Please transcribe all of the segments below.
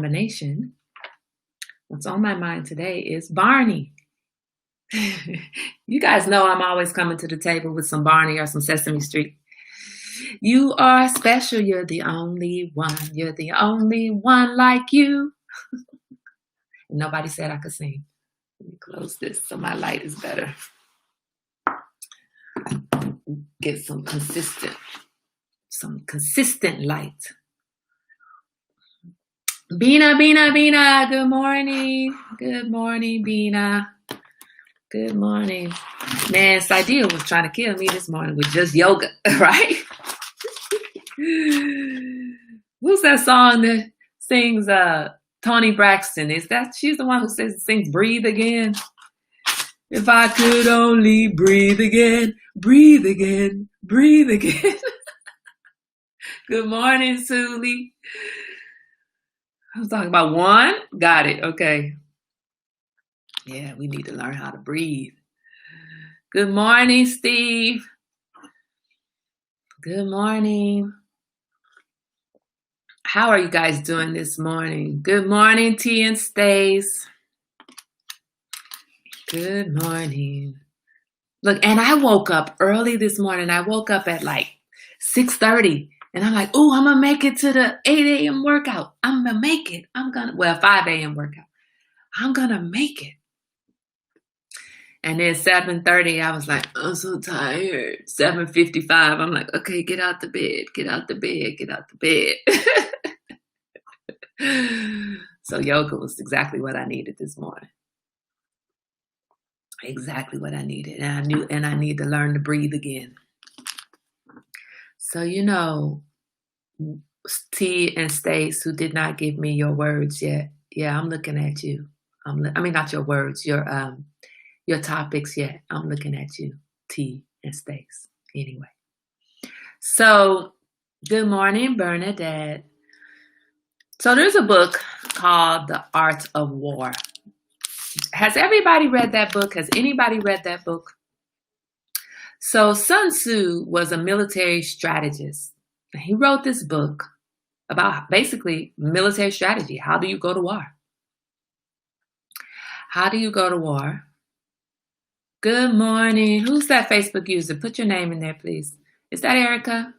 combination. What's on my mind today is Barney. You guys know I'm always coming to the table with some Barney or some Sesame Street. You are special. You're the only one. You're the only one like you. Nobody said I could sing. Let me close this so my light is better. Get some consistent light. Bina, good morning. Good morning, Bina. Good morning. Man, Sadia was trying to kill me this morning with just yoga, right? Who's that song that sings Toni Braxton? She's the one who sings Breathe Again? If I could only breathe again, breathe again, breathe again. Good morning, Suli. I was talking about one. Got it. Okay. Yeah, we need to learn how to breathe. Good morning, Steve. Good morning. How are you guys doing this morning? Good morning, T and Stace. Good morning. Look, and I woke up early this morning. I woke up at like 6:30. And I'm like, oh, I'm going to make it to the 8 a.m. workout. I'm going to make it. 5 a.m. workout. I'm going to make it. And then 7:30, I was like, I'm so tired. 7:55, I'm like, okay, get out the bed, get out the bed, get out the bed. So yoga was exactly what I needed this morning. Exactly what I needed. And I need to learn to breathe again. So, T and Stace, who did not give me your words yet. Yeah, I'm looking at you. Not your words, your topics yet. I'm looking at you, T and Stace. Anyway. So, good morning, Bernadette. So there's a book called The Art of War. Has everybody read that book? Has anybody read that book? So Sun Tzu was a military strategist. He wrote this book about basically military strategy. How do you go to war? How do you go to war? Good morning. Who's that Facebook user? Put your name in there, please. Is that Erica?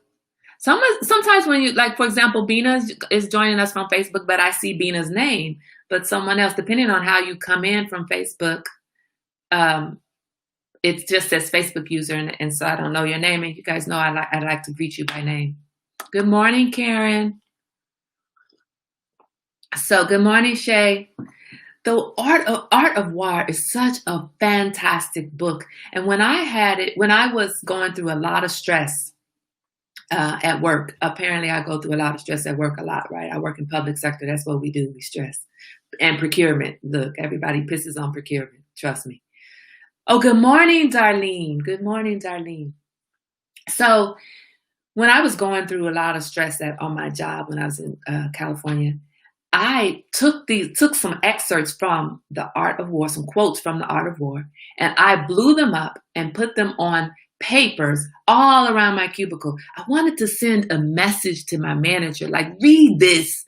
Sometimes when you, like, for example, Bina is joining us from Facebook, but I see Bina's name. But someone else, depending on how you come in from Facebook, it just says Facebook user, and so I don't know your name. And you guys know I like to greet you by name. Good morning, Karen. So good morning, Shay. The Art of War is such a fantastic book. And when I was going through a lot of stress at work, apparently I go through a lot of stress at work a lot, right? I work in public sector. That's what we do. We stress. And procurement. Look, everybody pisses on procurement. Trust me. Oh, good morning, Darlene. Good morning, Darlene. So when I was going through a lot of stress on my job when I was in California, I took some excerpts from The Art of War, some quotes from The Art of War, and I blew them up and put them on papers all around my cubicle. I wanted to send a message to my manager, like, read this,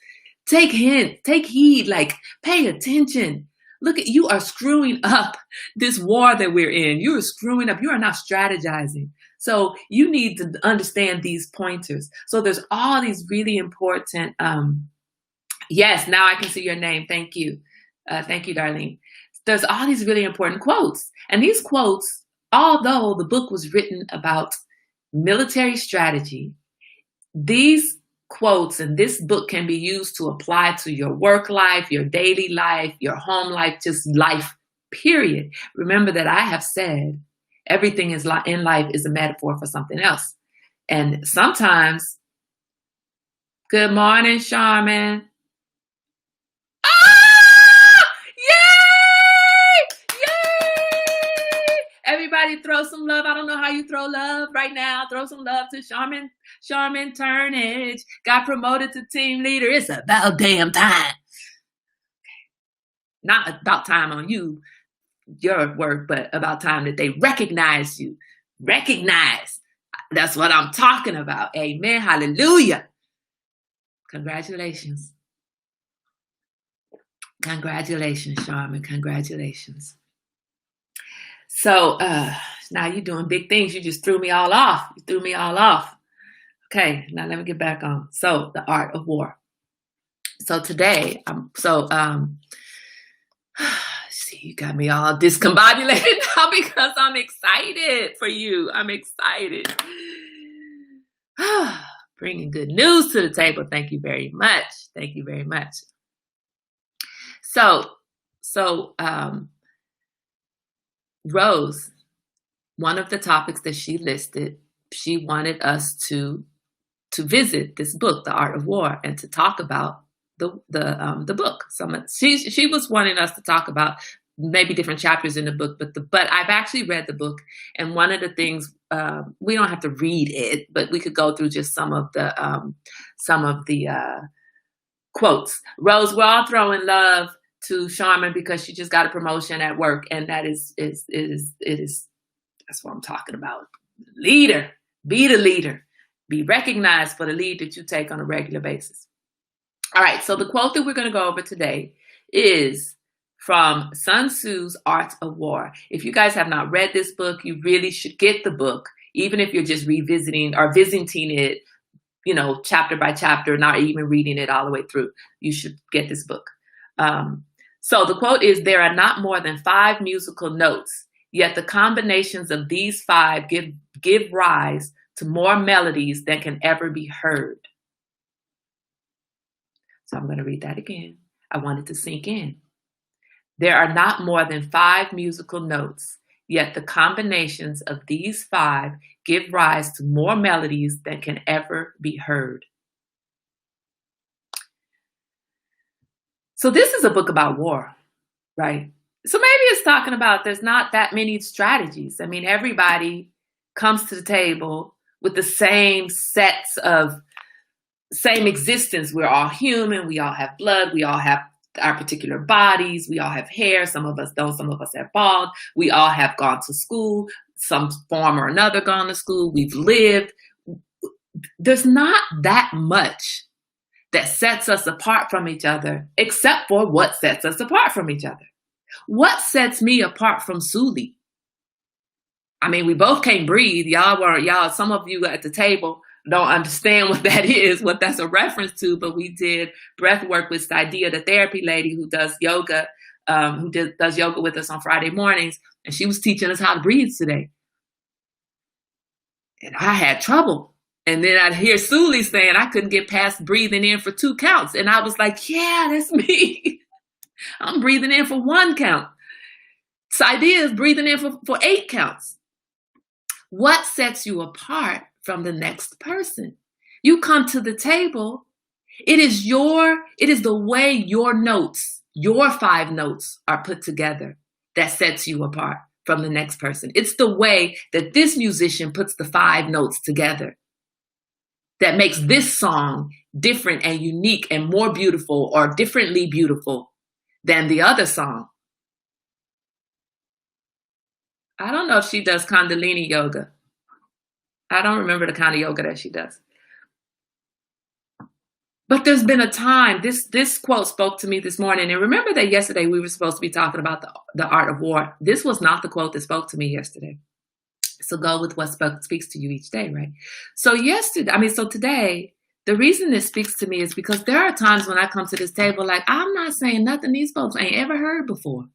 take heed, like, pay attention. Look, you are screwing up this war that we're in. You are screwing up. You are not strategizing. So you need to understand these pointers. So there's all these really important, yes, now I can see your name. Thank you. Thank you, Darlene. There's all these really important quotes. And these quotes, although the book was written about military strategy, these quotes and this book can be used to apply to your work life, your daily life, your home life, just life, period. Remember that I have said everything in life is a metaphor for something else. And sometimes, good morning, Charmin. Everybody throw some love. I don't know how you throw love right now. Throw some love to Charmin Turnage. Got promoted to team leader. It's about damn time. Not about time on you, your work, but about time that they recognize you. Recognize. That's what I'm talking about. Amen. Hallelujah. Congratulations. Congratulations, Charmin. Congratulations. So now you're doing big things. You just threw me all off. You threw me all off. Okay, now let me get back on. So the art of war. So today, see, you got me all discombobulated now because I'm excited for you. I'm excited. Bringing good news to the table. Thank you very much. Thank you very much. So, Rose, one of the topics that she listed, she wanted us to visit this book, The Art of War, and to talk about the book. She was wanting us to talk about maybe different chapters in the book, but I've actually read the book, and one of the things, we don't have to read it, but we could go through just some of the quotes. Rose, we're all throwing love to Charmin because she just got a promotion at work, and that is that's what I'm talking about. Leader, be the leader, be recognized for the lead that you take on a regular basis. All right, so the quote that we're going to go over today is from Sun Tzu's Art of War. If you guys have not read this book, you really should get the book, even if you're just revisiting or visiting it, chapter by chapter, not even reading it all the way through. You should get this book. So the quote is, there are not more than 5 musical notes, yet the combinations of these 5 give rise to more melodies than can ever be heard. So I'm going to read that again. I want it to sink in. There are not more than 5 musical notes, yet the combinations of these 5 give rise to more melodies than can ever be heard. So this is a book about war, right? So maybe it's talking about there's not that many strategies. I mean, everybody comes to the table with the same same existence. We're all human. We all have blood. We all have our particular bodies. We all have hair. Some of us don't. Some of us have bald. We all have gone to school, some form or another gone to school. We've lived. There's not that much that sets us apart from each other, except for what sets us apart from each other. What sets me apart from Suli? I mean, we both can't breathe. Y'all, some of you at the table don't understand what that is, what that's a reference to, but we did breath work with Saidia, the therapy lady who does yoga, does yoga with us on Friday mornings, and she was teaching us how to breathe today. And I had trouble. And then I'd hear Suli saying I couldn't get past breathing in for 2 counts. And I was like, yeah, that's me. I'm breathing in for 1 count. Saidia is breathing in for 8 counts. What sets you apart from the next person? You come to the table. It is the way your notes, your 5 notes are put together that sets you apart from the next person. It's the way that this musician puts the 5 notes together that makes this song different and unique and more beautiful or differently beautiful than the other song. I don't know if she does Kundalini yoga. I don't remember the kind of yoga that she does. But there's been a time, this quote spoke to me this morning. And remember that yesterday we were supposed to be talking about the art of war. This was not the quote that spoke to me yesterday. So go with what speaks to you each day, right? So today, the reason this speaks to me is because there are times when I come to this table, like, I'm not saying nothing these folks ain't ever heard before.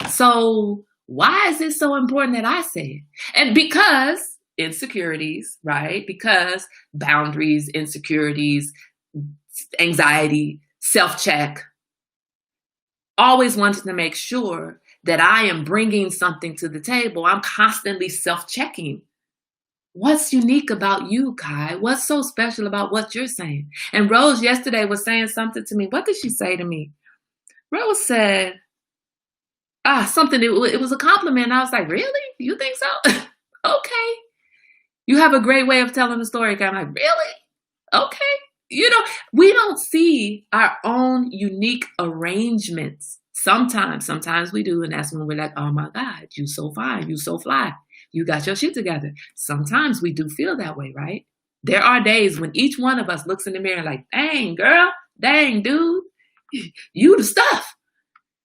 So why is it so important that I say it? And because insecurities, right? Because boundaries, insecurities, anxiety, self-check, always wanted to make sure that I am bringing something to the table. I'm constantly self-checking. What's unique about you, Kai? What's so special about what you're saying? And Rose yesterday was saying something to me. What did she say to me? Rose said, something, it was a compliment. And I was like, really? You think so? Okay. You have a great way of telling the story, Kai. I'm like, really? Okay. We don't see our own unique arrangements. Sometimes we do. And that's when we're like, oh my God, you so fine. You so fly. You got your shit together. Sometimes we do feel that way, right? There are days when each one of us looks in the mirror like, dang, girl, dang, dude, You the stuff.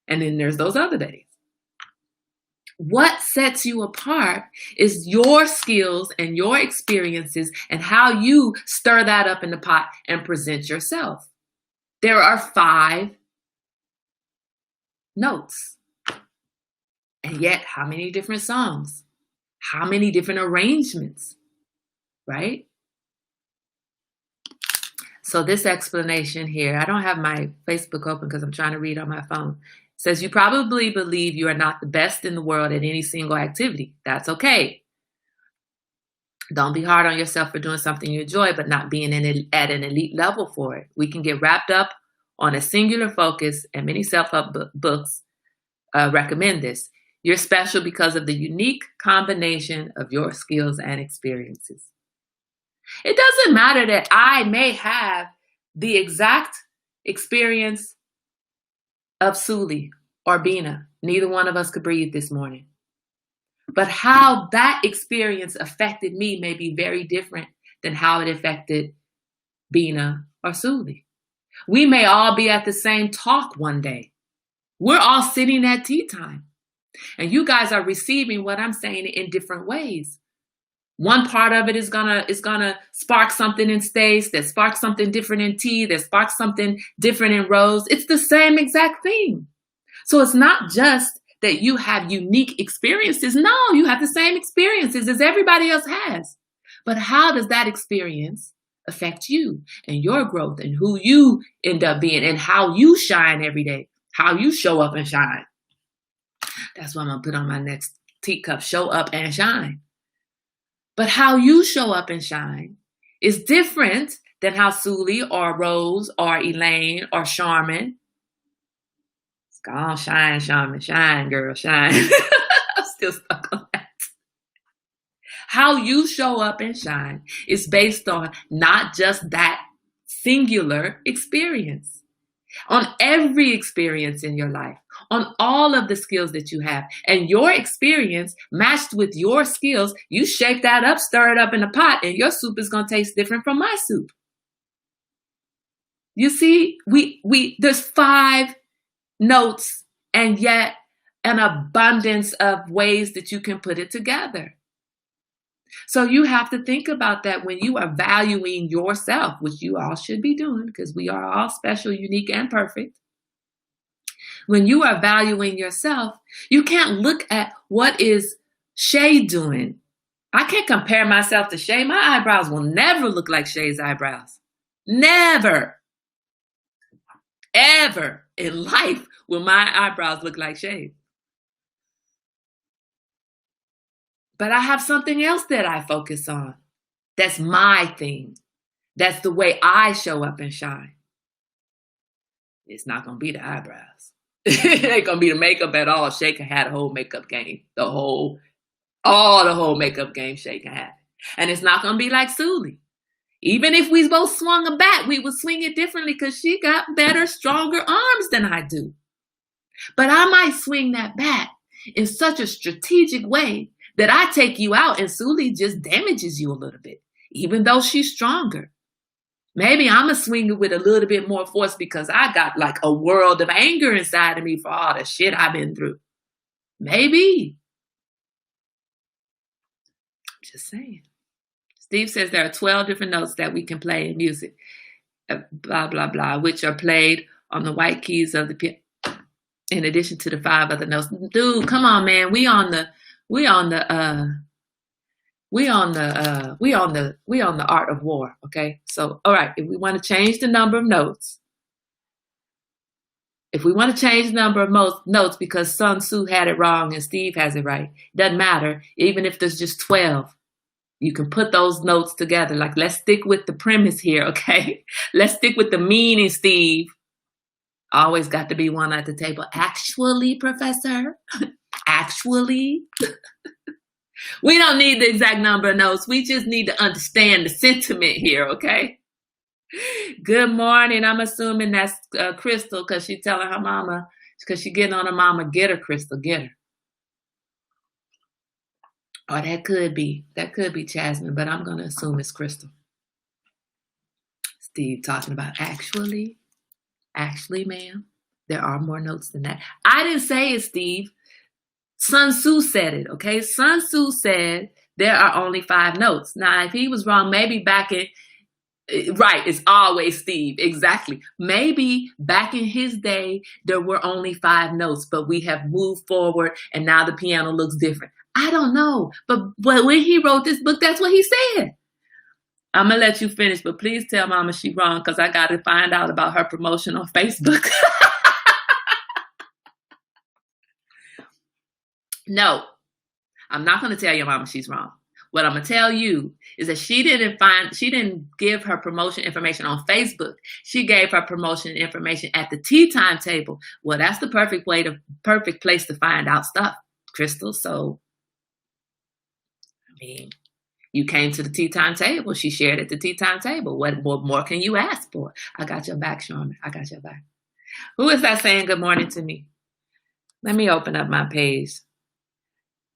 And then there's those other days. What sets you apart is your skills and your experiences and how you stir that up in the pot and present yourself. There are 5 notes. And yet, how many different songs? How many different arrangements? Right? So this explanation here, I don't have my Facebook open because I'm trying to read on my phone. It says, you probably believe you are not the best in the world at any single activity. That's okay. Don't be hard on yourself for doing something you enjoy, but not being at an elite level for it. We can get wrapped up on a singular focus, and many self-help books recommend this. You're special because of the unique combination of your skills and experiences. It doesn't matter that I may have the exact experience of Suli or Bina. Neither one of us could breathe this morning. But how that experience affected me may be very different than how it affected Bina or Suli. We may all be at the same talk one day. We're all sitting at tea time. And you guys are receiving what I'm saying in different ways. One part of it is gonna spark something in Stace, that sparks something different in T, that sparks something different in Rose. It's the same exact thing. So it's not just that you have unique experiences. No, you have the same experiences as everybody else has. But how does that experience affect you and your growth and who you end up being and how you shine every day, how you show up and shine? That's what I'm going to put on my next teacup, show up and shine. But how you show up and shine is different than how Suli or Rose or Elaine or Charmin. Go on, shine, Charmin, shine, girl, shine. I'm still stuck on that. How you show up and shine is based on not just that singular experience, on every experience in your life, on all of the skills that you have. And your experience matched with your skills, you shake that up, stir it up in a pot, and your soup is going to taste different from my soup. You see, there's 5 notes and yet an abundance of ways that you can put it together. So you have to think about that when you are valuing yourself, which you all should be doing because we are all special, unique, and perfect. When you are valuing yourself, you can't look at what is Shay doing. I can't compare myself to Shay. My eyebrows will never look like Shay's eyebrows. Never. Ever in life will my eyebrows look like Shay. But I have something else that I focus on. That's my thing. That's the way I show up and shine. It's not going to be the eyebrows. It ain't going to be the makeup at all. Shaker had a whole makeup game. The whole makeup game Shaker had. And it's not going to be like Suli. Even if we both swung a bat, we would swing it differently because she got better, stronger arms than I do. But I might swing that bat in such a strategic way that I take you out and Suli just damages you a little bit, even though she's stronger. Maybe I'm going to swing it with a little bit more force because I got like a world of anger inside of me for all the shit I've been through. Maybe. Just saying. Steve says there are 12 different notes that we can play in music, blah, blah, blah, which are played on the white keys of the piano, in addition to the 5 other notes. Dude, come on, man. We on the art of war. Okay. So, all right. If we want to change the number of notes, because Sun Tzu had it wrong and Steve has it right, doesn't matter. Even if there's just 12, you can put those notes together. Like, let's stick with the premise here. Okay. Let's stick with the meaning, Steve. Always got to be one at the table. Actually, Professor, actually. We don't need the exact number of notes. We just need to understand the sentiment here, okay? Good morning. I'm assuming that's Crystal because she's telling her mama, because she's getting on her mama, get her, Crystal, get her. Or that could be Jasmine, but I'm going to assume it's Crystal. Steve talking about actually. Actually, ma'am, there are more notes than that. I didn't say it, Steve. Sun Tzu said it, okay? Sun Tzu said there are only 5 notes. Now, if he was wrong, maybe back in, right, it's always Steve, exactly. Maybe back in his day, there were only 5 notes, but we have moved forward and now the piano looks different. I don't know, but when he wrote this book, that's what he said. I'm going to let you finish, but please tell Mama she wrong because I got to find out about her promotion on Facebook. No, I'm not going to tell your mama she's wrong. What I'm going to tell you is that she didn't give her promotion information on Facebook. She gave her promotion information at the tea time table. Well, that's the perfect place to find out stuff, Crystal. So, I mean, you came to the tea time table. She shared at the tea time table. What more can you ask for? I got your back, Sharma. I got your back. Who is that saying good morning to me? Let me open up my page.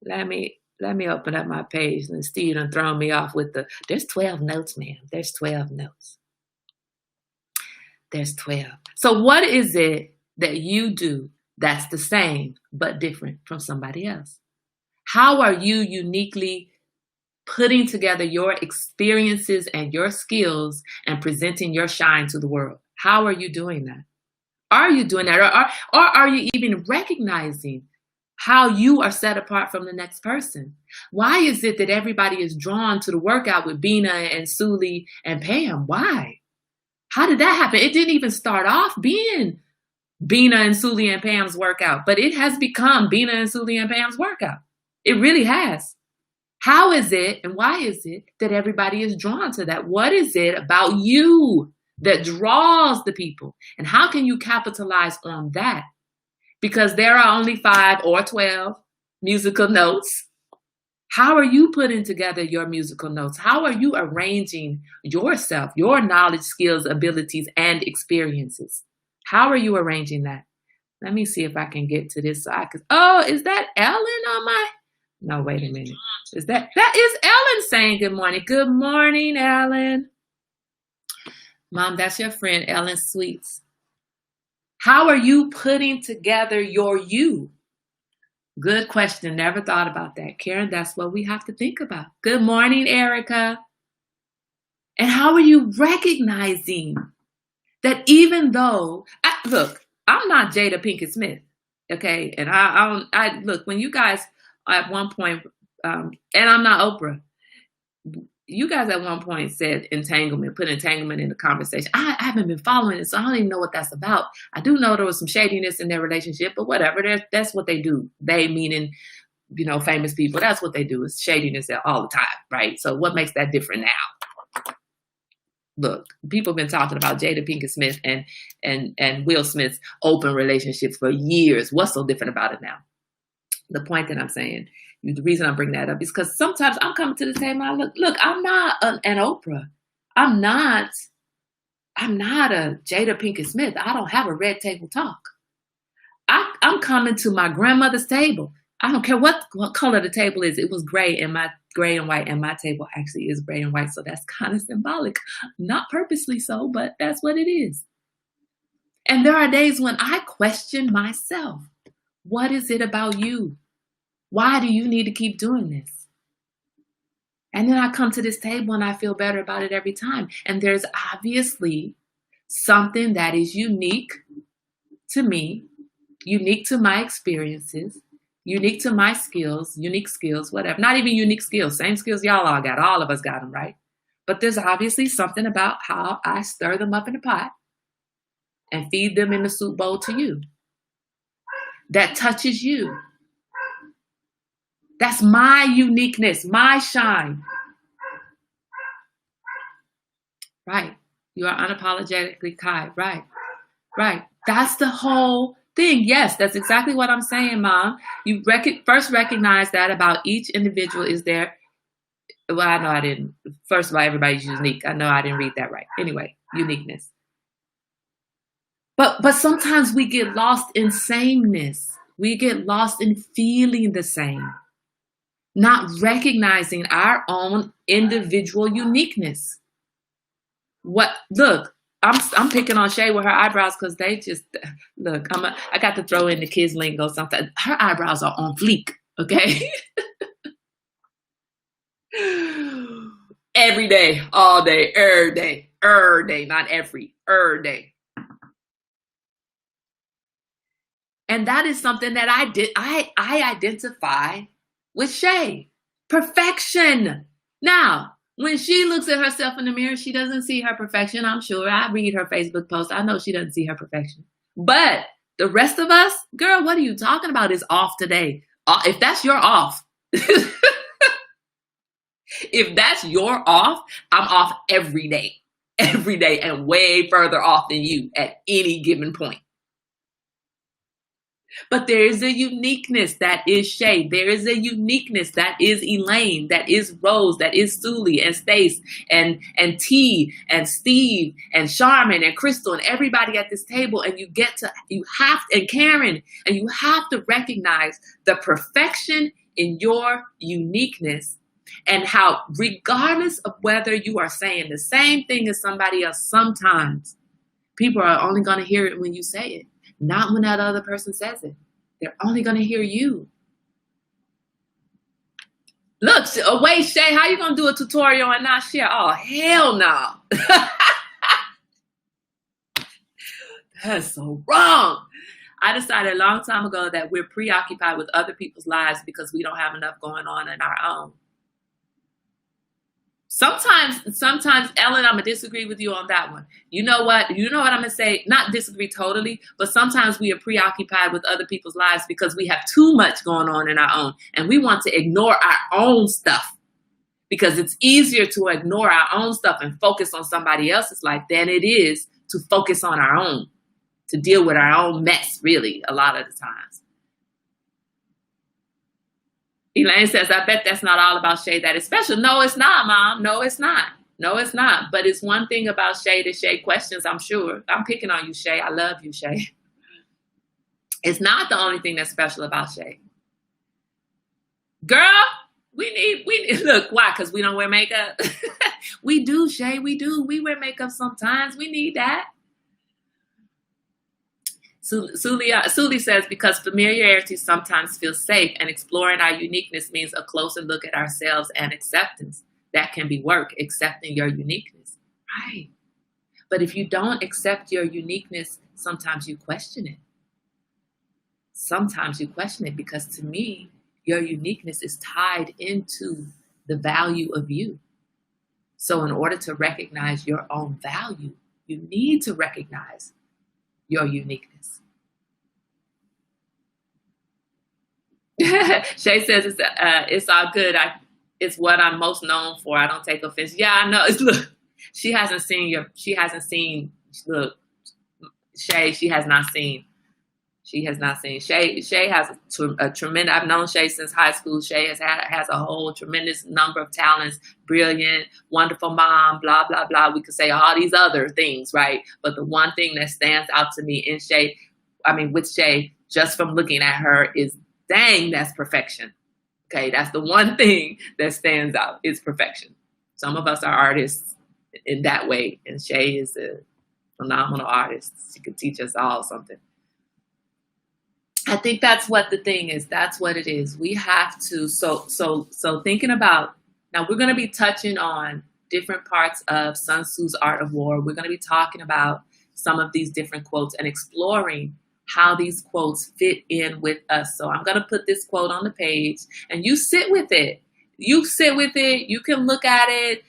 Let me open up my page. And Steve done thrown me off with there's 12 notes, ma'am. There's 12 notes. There's 12. So what is it that you do that's the same but different from somebody else? How are you uniquely putting together your experiences and your skills and presenting your shine to the world? How are you doing that? Are you doing that? Or are you even recognizing how you are set apart from the next person? Why is it that everybody is drawn to the workout with Bina and Suli and Pam? Why? How did that happen? It didn't even start off being Bina and Suli and Pam's workout, but it has become Bina and Suli and Pam's workout. It really has. How is it and why is it that everybody is drawn to that? What is it about you that draws the people? And how can you capitalize on that? Because there are only 5 or 12 musical notes. How are you putting together your musical notes? How are you arranging yourself, your knowledge, skills, abilities, and experiences? How are you arranging that? Let me see if I can get to this side. Oh, is that Ellen on my? No, wait a minute. That is Ellen saying good morning. Good morning, Ellen. Mom, that's your friend, Ellen Sweets. How are you putting together your you? Good question. Never thought about that. Karen, that's what we have to think about. Good morning, Erica. And how are you recognizing that even though, look, I'm not Jada Pinkett Smith, okay? And I look, when you guys at one point, and I'm not Oprah, you guys at one point said entanglement, put entanglement in the conversation. I haven't been following it, so I don't even know what that's about. I do know there was some shadiness in their relationship, but whatever. That's what they do. They meaning, famous people. That's what they do is shadiness all the time, right? So what makes that different now? Look, people have been talking about Jada Pinkett Smith and Will Smith's open relationships for years. What's so different about it now? The point that I'm saying, the reason I bring that up is because sometimes I'm coming to the table. Look, I'm not an Oprah. I'm not a Jada Pinkett Smith. I don't have a red table talk. I'm coming to my grandmother's table. I don't care what color the table is. It was gray and white, and my table actually is gray and white. So that's kind of symbolic, not purposely so, but that's what it is. And there are days when I question myself. What is it about you? Why do you need to keep doing this? And then I come to this table and I feel better about it every time. And there's obviously something that is unique to me, unique to my experiences, unique to my skills, unique skills, whatever. Not even unique skills, same skills y'all all got. All of us got them, right? But there's obviously something about how I stir them up in the pot and feed them in the soup bowl to you that touches you. That's my uniqueness, my shine. Right. You are unapologetically Kai. Right. Right. That's the whole thing. Yes, that's exactly what I'm saying, Mom. You first recognize that about each individual is there. Well, I know I didn't. First of all, everybody's unique. I know I didn't read that right. Anyway, uniqueness. But sometimes we get lost in sameness. We get lost in feeling the same, not recognizing our own individual uniqueness. Look, I'm picking on Shay with her eyebrows because they just look. I got to throw in the kids lingo something. Her eyebrows are on fleek. Okay, every day, all day, every day, not every day. And that is something that I did. I identify with Shay. Perfection. Now, when she looks at herself in the mirror, she doesn't see her perfection. I'm sure. I read her Facebook post. I know she doesn't see her perfection. But the rest of us, girl, what are you talking about? Is off today. If that's your off, if that's your off, I'm off every day, and way further off than you at any given point. But there is a uniqueness that is Shay. There is a uniqueness that is Elaine, that is Rose, that is Suli and Stace and T and Steve and Charmin and Crystal and everybody at this table. And and Karen, and you have to recognize the perfection in your uniqueness, and how, regardless of whether you are saying the same thing as somebody else, sometimes people are only going to hear it when you say it. Not when that other person says it. They're only going to hear you. Look, wait, Shay, how you going to do a tutorial and not share? Oh, hell no. That's so wrong. I decided a long time ago that we're preoccupied with other people's lives because we don't have enough going on in our own. Sometimes, Ellen, I'm going to disagree with you on that one. You know what I'm going to say? Not disagree totally, but sometimes we are preoccupied with other people's lives because we have too much going on in our own. And we want to ignore our own stuff because it's easier to ignore our own stuff and focus on somebody else's life than it is to focus on our own, to deal with our own mess, really, a lot of the times. Elaine says, I bet that's not all about Shay that is special. No, it's not, Mom. No, it's not. No, it's not. But it's one thing about Shay that Shay questions, I'm sure. I'm picking on you, Shay. I love you, Shay. It's not the only thing that's special about Shay. Girl, we need, look, why? Because we don't wear makeup? We do, Shay, we do. We wear makeup sometimes. We need that. Suli says, because familiarity sometimes feels safe, and exploring our uniqueness means a closer look at ourselves and acceptance. That can be work, accepting your uniqueness. Right. But if you don't accept your uniqueness, sometimes you question it. Sometimes you question it because, to me, your uniqueness is tied into the value of you. So in order to recognize your own value, you need to recognize your uniqueness. Shay says it's all good. It's what I'm most known for. I don't take offense. Yeah, I know. Look, she hasn't seen. Look, Shay. She has not seen. Shay has a tremendous. I've known Shay since high school. Shay has a whole tremendous number of talents. Brilliant, wonderful mom. Blah blah blah. We could say all these other things, right? But the one thing that stands out to me with Shay, just from looking at her, is, dang, that's perfection. Okay, that's the one thing that stands out, is perfection. Some of us are artists in that way, and Shay is a phenomenal artist. She could teach us all something. I think that's what the thing is. That's what it is. We have to, so thinking about, now we're going to be touching on different parts of Sun Tzu's Art of War. We're going to be talking about some of these different quotes and exploring how these quotes fit in with us. So I'm going to put this quote on the page, and you sit with it. You sit with it. You can look at it,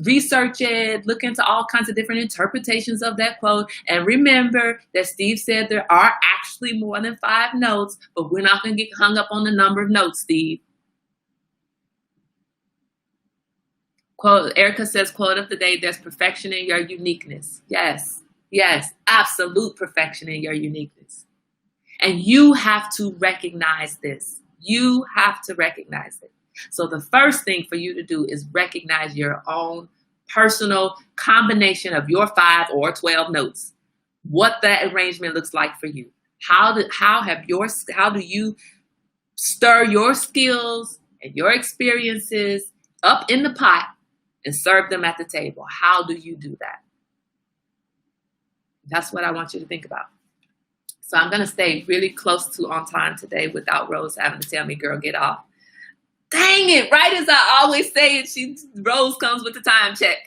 research it, look into all kinds of different interpretations of that quote. And remember that Steve said there are actually more than 5 notes, but we're not going to get hung up on the number of notes, Steve. Quote, Erica says, quote of the day, there's perfection in your uniqueness. Yes, absolute perfection in your uniqueness. And you have to recognize this. You have to recognize it. So the first thing for you to do is recognize your own personal combination of your 5 or 12 notes. What that arrangement looks like for you. How do you stir your skills and your experiences up in the pot and serve them at the table? How do you do that? That's what I want you to think about. So I'm going to stay really close to on time today without Rose having to tell me, girl, get off. Dang it. Right as I always say it, Rose comes with the time check.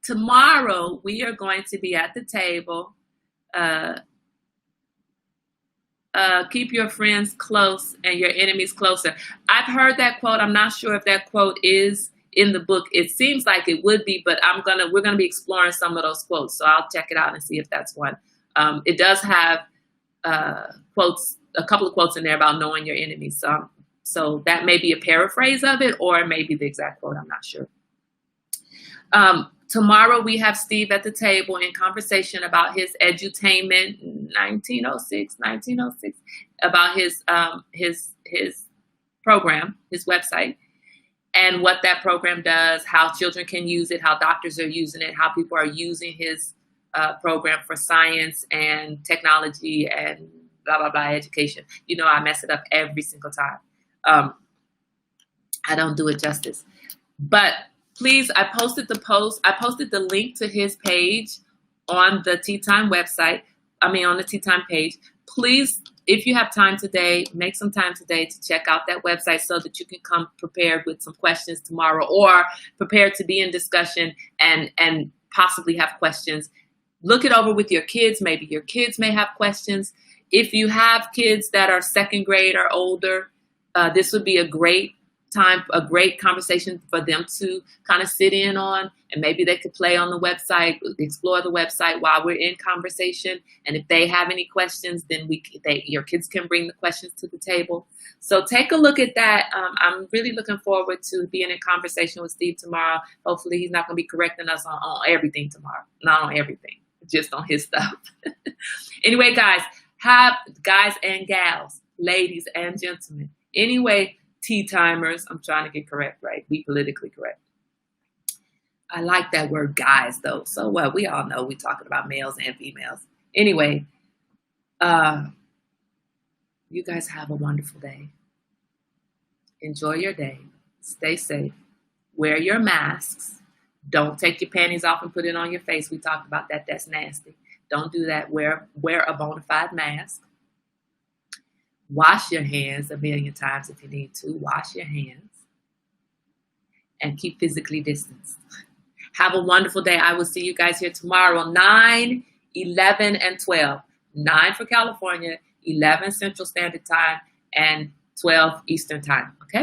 Tomorrow, we are going to be at the table. Keep your friends close and your enemies closer. I've heard that quote. I'm not sure if that quote is in the book. It seems like it would be, but we're gonna be exploring some of those quotes. So I'll check it out and see if that's one. It does have quotes, a couple of quotes in there about knowing your enemies. So that may be a paraphrase of it, or it may be the exact quote. I'm not sure. Tomorrow we have Steve at the table in conversation about his edutainment 1906, about his program, his website, and what that program does, how children can use it, how doctors are using it, how people are using his program for science and technology and blah, blah, blah, education. You know, I mess it up every single time. I don't do it justice. But please, I posted the link to his page on the Tea Time website. On the Tea Time page. Please, if you have time today, make some time today to check out that website so that you can come prepared with some questions tomorrow, or prepared to be in discussion and possibly have questions. Look it over with your kids. Maybe your kids may have questions. If you have kids that are second grade or older, this would be a great conversation for them to kind of sit in on, and maybe they could play on the website, explore the website while we're in conversation. And if they have any questions, then your kids can bring the questions to the table. So take a look at that. I'm really looking forward to being in conversation with Steve tomorrow. Hopefully he's not going to be correcting us on everything tomorrow. Not on everything, just on his stuff. Anyway, guys and gals, ladies and gentlemen. Anyway, tea timers, I'm trying to get correct, right? Be politically correct. I like that word guys, though. So what? We all know we're talking about males and females. Anyway, you guys have a wonderful day. Enjoy your day. Stay safe. Wear your masks. Don't take your panties off and put it on your face. We talked about that. That's nasty. Don't do that. Wear a bona fide mask. Wash your hands a million times if you need to. Wash your hands. And keep physically distanced. Have a wonderful day. I will see you guys here tomorrow, 9, 11, and 12. 9 for California, 11 Central Standard Time, and 12 Eastern Time. Okay?